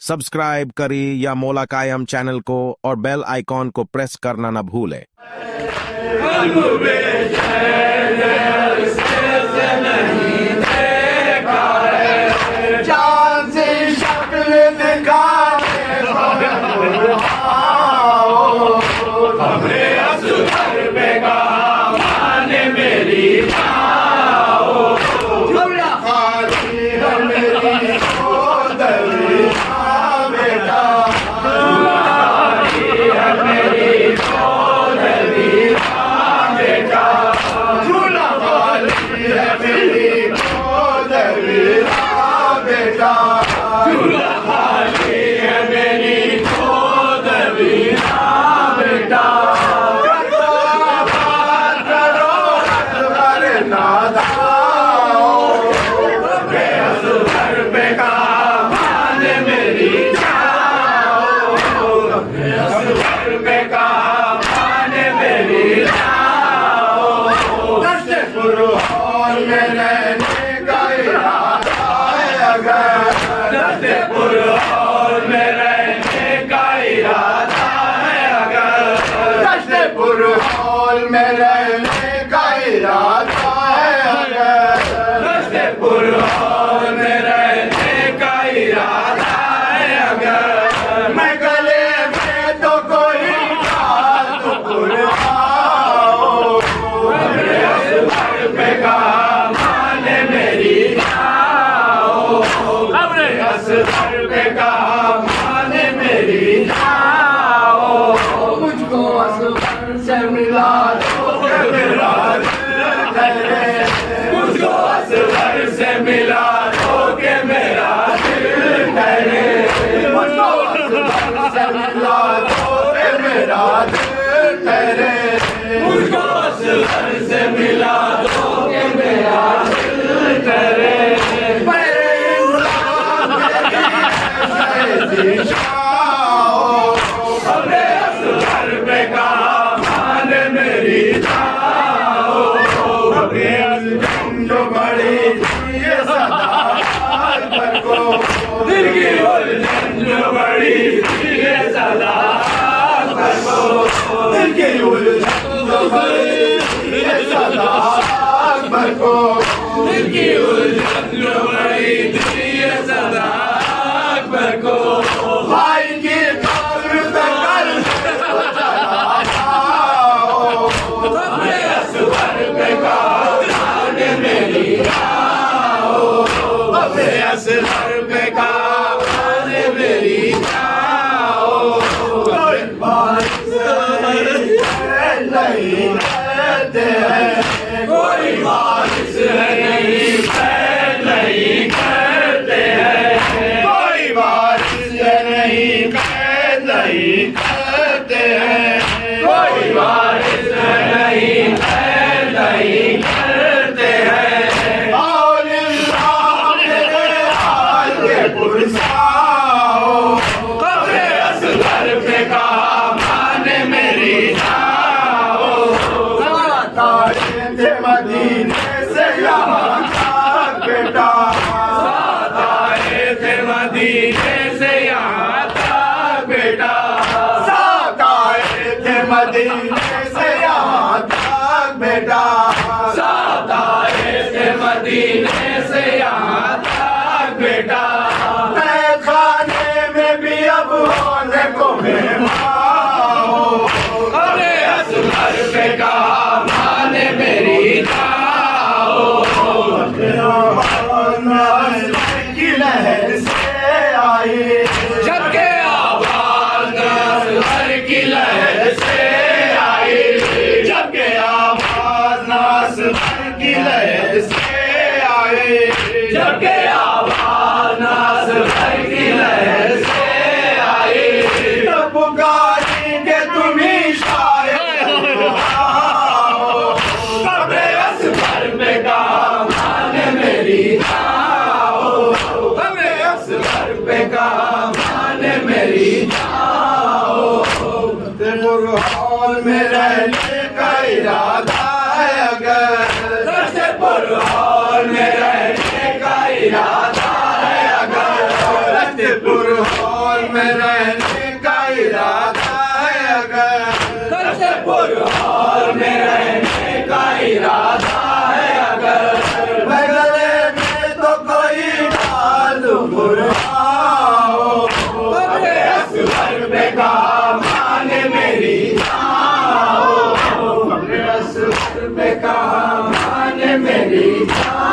Subscribe करें या मौला कायम चैनल को और बेल आइकॉन को प्रेस करना न भूलें। में रहने का इरादा है अगर रस्तेपुर हॉल में रहने का इरादा है अगर रस्तेपुर हॉल हॉल में रहने का इरादा है अगर फतेहपुर हॉल में रहने का इरादा है अगर मैं गले में तो कोई डाल दूं बुरहाओ अरे असगर बेगा माने मेरी जाओ अरे असगर बेगा माने मेरी जाओ